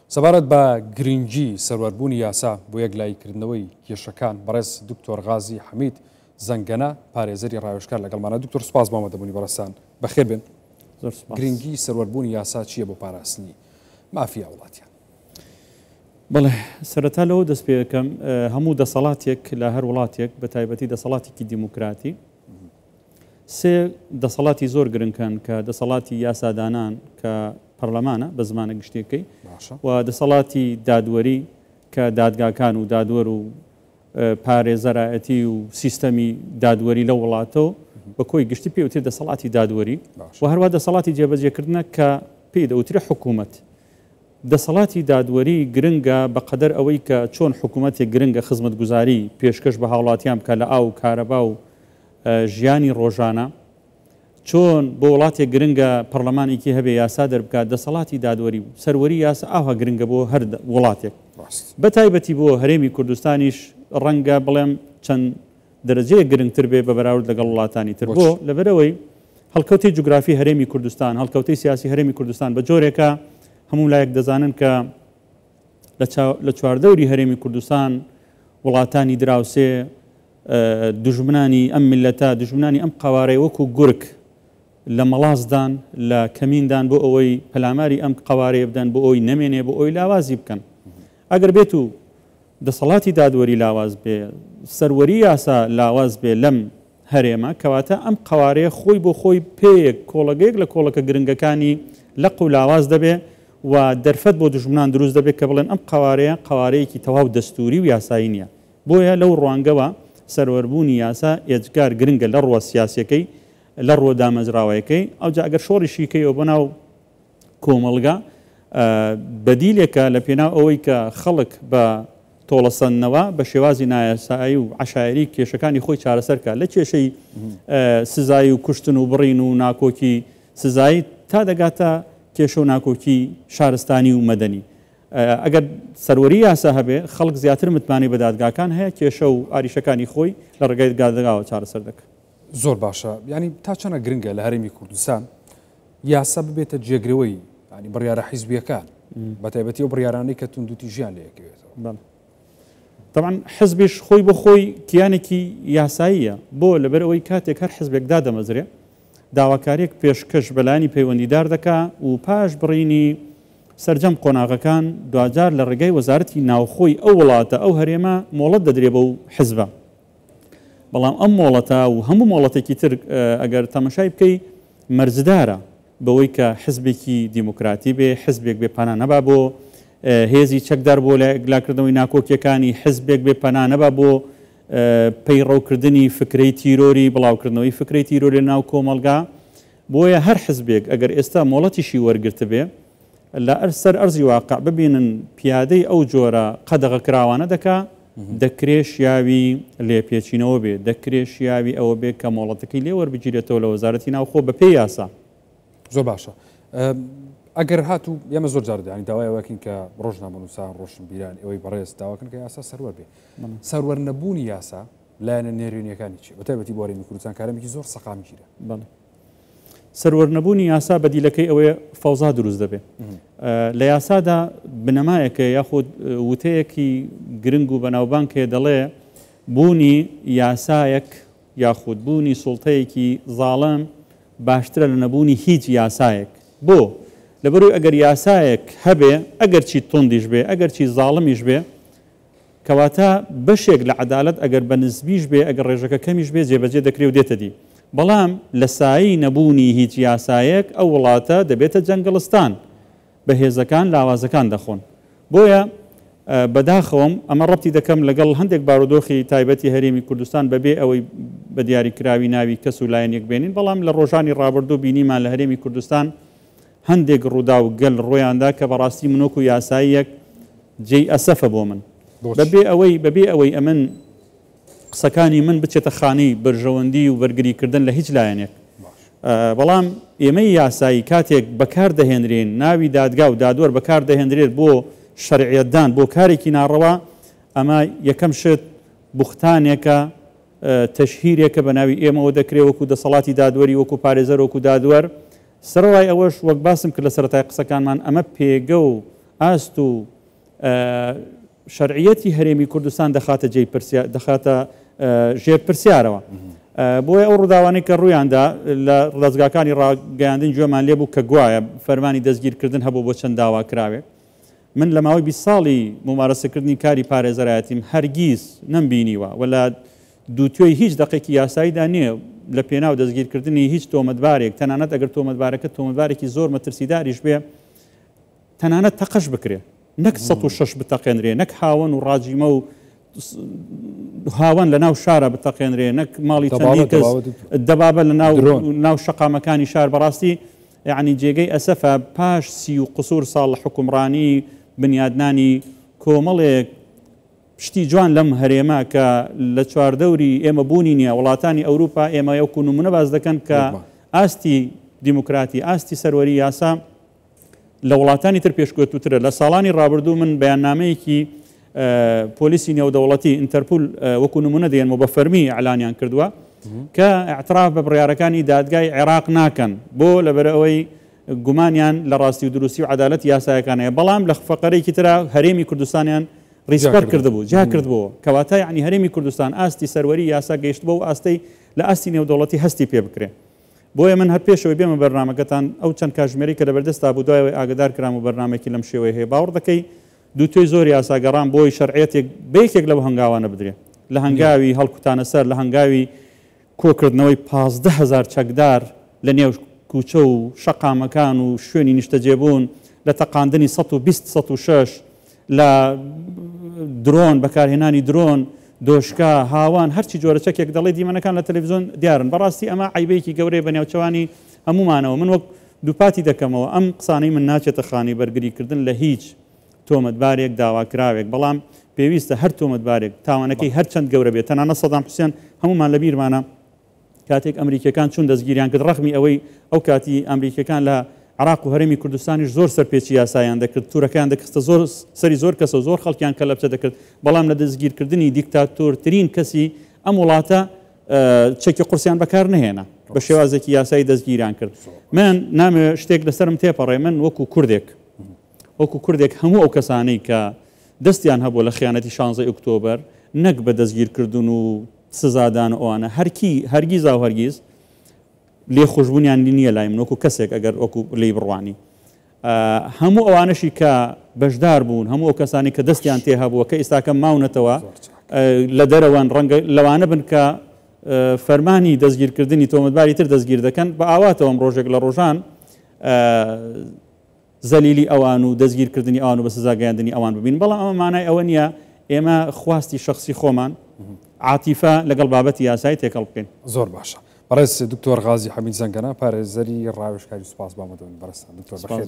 سەبارەت بە گرنگی سەروەربوونی یاسا بۆ یەکلایکردنەوەی کێشەکان بەڕێز دکتۆر غازی حەمید زەنگەنە پارێزەری ڕاوێژکار لەگەڵمانە. دکتۆر سوپاس بۆ ئامادەبوونی بەڕێستان. بەخێر بن. گرنگی سەروەربوونی یاسا چییە بۆ پاراستنی مافیا وڵاتیان؟ بەڵێ سەرەتا لەوە دەست پێ یەکەم هەموو دەسەڵاتێک لە هەر وڵاتێک بە تایبەتی دەسەڵاتێکی دیموکراتی سێ دەسەڵاتی زۆر گرنگکەن کە دەسەڵاتی یاسادانان کە پەرلەمانە بە زمانە گشتێکەی و دەسەڵاتی دادوەری کە دادگاکان و دادوەر و پارێزەرایەتی و سیستەمی دادوەری لە وڵاتەوە بە کۆی گشتی پێوتێ دەسەڵاتی دادوەری و هەروە دەسەڵاتی جێبەجێکردنە کە پێی دەوترێ حکوومەت. دەسەڵاتی دادوەری گرنگە بەقەدەر ئەوەی کە چۆن حکوومەتێک گرنگە خزمەتگوزاری پێشکەش بە هاوڵاتیان بکە لە ئاو کارەبا و ژیانی ڕۆژانە، چۆن بۆ وڵاتێک گرنگە پەرلەمانێکی هەبێ یاسا دەربکات. دەسەڵاتی دادوەری و سەروەری یاسا ئاوا گرنگە بۆ هەر وڵاتێک، بە تایبەتی بۆ هەرێمی کوردستانیش ڕەنگە بڵێم چەند دەرەجەیە گرنگتر بێ بە بەراورد لەگەڵ وڵاتانی تر، بۆ لەبەرەوەی هەڵکەوتی جوگرافی هەرێمی کوردستان، هەڵکەوتی سیاسی هەرێمی کوردستان بە جۆرێکە هەموو لایەک دەزانن کە لە چواردەوری هەرێمی کوردستان وڵاتانی دراوسێ دژمنانی ئەم میلەتە، دژمنانی ئەم قوارەی وەکو گورگ لە مەڵازدان لە کەمیندان بۆ ئەوەی پەلاماری ئەم قوارەیە بدەن، بۆ ئەوی نەمێنێ، بۆ ئەوی لاوازی بکەن. ئەگەر بێت و دەسەڵاتی دادوەری لاواز بێ، سەروەری یاسا لاواز بێ لەم هەرێمە، کەواتە ئەم قوارەیە خۆی بۆ خۆی پێیەک کۆڵەگەیەک لە کۆڵەکە گرنگەکانی لەق و لاواز دەبێ و دەرفەت بۆ دژمنان دروست دەبێت کە بڵێن ئەم قوارەیە قوارەیەکی تەواو دەستوری و یاسایی نییە. بۆیە لەو ڕوانگەوە سەروەربوونی یاسا ئێجگار گرنگە لە ڕوە سیاسیەکەی، لە ڕوە دامەزراوەیەکەی. ئەوجا ئەگەر شۆڕیشیکەیەوە بەناو کۆمەڵگا بەدیلێکە لە پێناو ئەوەی کە خەڵک بە تۆڵەسەندنەوە بە شێوازی نایاسایی و عەشایری کێشەکانی خۆی چارەسەرکە لە کێشەی سزایی و کوشتن و بڕین و ناکۆکی سزایی تا دەگاتە کێشە و ناکۆکی شارستانی و مەدەنی. ئەگەر سەروەری یاسا هەبێ خەڵک زیاتر متمانی بە دادگاکان هەیە، کێشە و ئاریشەکانی خۆی لە ڕێگای دادگاوە چارەسەر دەکات. زۆر باشە. ینی تا چەنە گرنگە لە هەرێمی کوردستان یاسا ببێتە جێگرەوەی ینی بڕیارە حیزبیەکان، بە تایبەتی ئەو بڕیارانەی کە توندوتی ژیان لەیەکەوێتەوە. طبعا حزبیش خۆی بۆ خۆی کیانێکی یاساییە، بۆ لەبەر ئەوەی کاتێک هەر حزبێک دادەمەزرێ داواکاریەک پێشکەش بەلایانی پەیوەندیدار دەکا و پاش بڕینی سەرجەم قۆناغەکان دوجار لە ڕێگای وەزارەتی ناوخۆی ئەو وڵاتە ئەو هەرێمە مۆڵەت دەدرێ بە و حزبە. بەڵام ئەم مۆڵەتە و هەموو مۆڵەتێکی تر ئەگەر تەمەشای بکەی مەرجدارە بەوەی کە حزبێکی دیموکراتی بێ، حزبێک بێ پەنا نەبا بۆ هێزی چەکدار بۆ لاکردنەوەی ناکۆکیەکانی، حزبێک بێ پەنا نەبا بۆ پەیڕەوکردنی فکرەی تیرۆری، بڵاوکردنەوەی فکرەی تیرۆری ناو کۆمەلگا. بۆیە هەر حزبێک ئەگەر ئێستا مۆڵەتیشی وەرگرتە بێ لە سەر ئەرزی واقع ببینن پیادەی ئەو جۆرە قەدەغە کراوانە دەکا، دەکرێت شیاوی لێپێچینەوە بێ، دەکرێت شیاوی ئەوە بێ کە مۆڵەتەکەی لێ وەربگیرێتەوە لە وەزارەتی ناوخۆ بە پێی یاسا. زۆر باشە. ئەگەر هاتوو ئێمە زۆر جار دەیانی داوای ئەوەکەین کە ڕۆژنامەنووسان ڕۆشن بیران ئەوەی بەڕێز داواکەن کە یاسا سەروەر بێ. سەروەر نەبوونی یاسا لایەنە نێرێنیەکانی چی؟ بە تایبەتی بۆ هەرێمی کوردستان کارێکی زۆر سەقامگیرە. سەروەر نەبوونی یاسا بەدیلەکەی ئەوەیە فەوزا دروست دەبێ. لە یاسادا بنەمایەکە یاخود وتەیەکی گرنگ و بەناوبانکێ دەڵێ بوونی یاسایەک یاخود بوونی سوڵتەیەکی زاڵم باشترە لە نەبوونی هیچ یاسایەک. بۆ لەبەرەوەی ئەگەر یاسایەک هەبێ، ئەگەر چی توندیش بێ، ئەگەر چی زاڵمیش بێ، کەواتە بەشێک لە عەدالەت ئەگەر بە نسبیش بێ، ئەگەر ڕێژەکە کەمیش بێ، جێبەجێ دەکرێ و دێتە دی. بەڵام لە سایی نەبوونی هیچ یاسایەک ئەو وڵاتە دەبێتە جەنگڵستان، بەهێزەکان لاوازەکان دەخۆن. بۆیە بەداخەوەم ئەمە ڕەبتی دەکەم لەگەڵ هەندێک بارودۆخی تایبەتی هەرێمی کوردستان بەبێ ئەوەی بە دیاریکراوی ناوی کەس و لایەنێک بێنین، بەڵام لە ڕۆژانی ڕابردوو بینیمان لە هەرێمی کوردستان هەندێک ڕوودا و گەل ڕۆیاندا کە بەڕاستی منۆک و یاساییەک جێی ئەسەفە بۆ من، بەبێ ئەوەی ئەمن قسەکانی من بچێتە خانەی بەرژەوەندی و وەرگریکردن لە هیچ لایەنێک. بەڵام ئێمەی یاسایی کاتێک بەکار دەهێنرێن، ناوی دادگا و دادوەر بەکار دەهێنرێت بۆ شەرعیەتدان، بۆ کارێکی ناڕەوا، ئەمە یەکەم شت بوختانێکە، تەشهیرێکە بە ناوی ئێمەوە دەکرێت وەکو دەسەڵاتی دادوەری، وەکو پارێزەر، وەکو دادوەر. سەرەوای ئەوەش وەک باسم کرد لە سەرەتای قسەکانمان، ئەمە پێگە و ئاست و شەرعیەتی هەرێمی کوردستان دەخاتە دەخاتە ژێر پرسیارەوە. بۆیە ئەو ڕووداوانەی کە ڕوویاندا لە ڕێزگاکانی ڕاگەیاندن گوێمان لێبوو کە گوایە فەرمانی دەستگیرکردن هەبوو بۆ چەند داواکراوێک. من لە ماوەی 20 ساڵی ممارەسەکردنی کاری پارێزەرایەتیم هەرگیز نەمبینیوە ولا دووتێی هیچ دقێکی یاساییدا نییە لە پێناو دەستگیرکردنی هیچ تۆمەتبارێک تەنانەت ئەگەر تۆمەتبارەکە تۆمەتبارێکی زۆر مەترسیداریش بێ تەنانەت تەقەش بکرێ نەک 106 بتەقێنرێ نەک هاوەن و ڕاجیمە و هاوان لە ناو شارە بتەقێنرێ نەک ماڵی چەندی کەس دەبابە لە ناو شەقامەکانی شار بەڕاستی یعنی جێگەی ئەسەفە پاش 30 و قسوور ساڵ لە حکومڕانی بنیادنانی کۆمەڵێک پشتی جوان لەم هەرێمە کە لە چواردەوری ئێمە بوونی نییە وڵاتانی ئەوروپا ئێمە یەکو نمونە باز دەکەن کە ئاستی دیموکراتی ئاستی سەروەری یاسا لە وڵاتانی تر پێشکەوتووترە. لە ساڵانی ڕابردوو من بەیاننامەیەکی پۆلیسی نێودەوڵەتی ئینتەرپۆل وەکو نمونە دێنمەوە بە فەرمی ئەعلانیان کردووە کە اعتراف بە بڕیارەکانی دادگای عێراق ناکەن بۆ لەبەرەوەی گومانیان لە ڕاستی و دروستی و عەدالەت یاسایەکانەیە بەڵام لە فەقەرەیەکی ترا هەرێمی کوردستانیان ریسپەکت کردبوو جا کردبەوە کەواتە یعنی هەرێمی کوردستان ئاستی سەروەری یاسا گەیشت بۆ و ئاستەی لە ئاستی نێودەوڵەتی هەستی پێ بکرێ. بۆیە من هەر پێشەوەی بێمە بەرنامەکەتان ئەو چەند کاژمێری کە لەبەردەستا بوو دوایەوەی ئاگدار کرام و بەرنامێکی لەم شێوەیە هەیە باوەڕ دەکەی دووتێی زۆر یاساگەڕان بۆی شەرعیەتێک بەیەکێک لەو هەنگاوانە بدرێ لە هەنگاوی هەڵکوتانە سەر لە هەنگاوی کۆکردنەوەی 15,000 چەکدار لە نێو کوچە و شەقامەکان و شوێنی نیشتەجێبوون لە تەقاندنی 120-106 لە درۆن بەکارهێنانی درۆن دۆشکا هاوان هەرچی جۆرە چەکێک دەڵێ دیمەنەکان لە تەلەڤیزۆن دیارن بەڕاستی ئەمە عیبەیەکی گەورەی بەنێوچەوانی هەمومانەوە. من وەک دووپاتی دەکەمەوە ئەم قسانەی من ناچێتە خانی بەرگریکردن لە هیچ تۆمەتبارێک داواکراوێک بەڵام پێویستە هەر تۆمەتبارێک تاوانەکەی هەر چەند گەورە بێت تەنانە سەدام حوسێن هەمومان لە بیرمانە کاتێک ئەمریکەکان چون دەستگیریان کرد ڕەخمی ئەوەی ئەو کاتی ئەمریکەکان لە عراق و هەرێمی کوردستانیش زۆر سەرپێچی یاسایان دەکرد تورەکان دەکەستە زۆر سەری زۆر کەسە زۆر خەڵکیان کە لەبچە دەکرد بەڵام لە دەستگیرکردنی دیکتاتۆرترین کەسی ئەم وڵاتە چەکی قورسیان بەکار نهێنا بە شێوازێکی یاسایی دەستگیریان کرد. من نامێ شتێک لەسرم تێپەڕێ من وەکو کوردێک هەموو ئەو کەسانەی کە دەستیان هەبوو لە خیانەتی 16 ئۆکتۆبەر نەک بە دەستگیرکردن و سزادان ئەوانە هەرگیز و هەرگیز لێ خۆشببوونیان نییە لای من وەکو کەسێک ئەگەر وەکو لی بڕوانی هەموو ئەوانشی کە بەشدار بوون هەموو ئەو کەسانی کە دەستیان تێ هەبووە کە ئێستاکە ماونەتەوە لە دەرەوەن ڕەنگە لەوانە بن کە فەرمانی دەستگیرکردنی تۆمەتباری تر دەستگیر دەکەن بە ئاواتەوەم ڕۆژێک لە ڕۆژان زەلیلی ئەوان و دەستگیرکردنی ئەوان و بە سزاگەیاندنی ئەوان ببین بەڵام ئەمە مانای ئەوە نییە ئێمە خواستی شخصی خۆمان عاتیفە لەگەڵ بابەتی یاسایی تێکەڵ بکەین. زۆر باشە. بەڕێز دکتۆر غازی حەمید زەنگەنە پارێزەری ڕاوێژکاری سوپاس بامەدەون بەڕێستان دکتۆر بەخێر.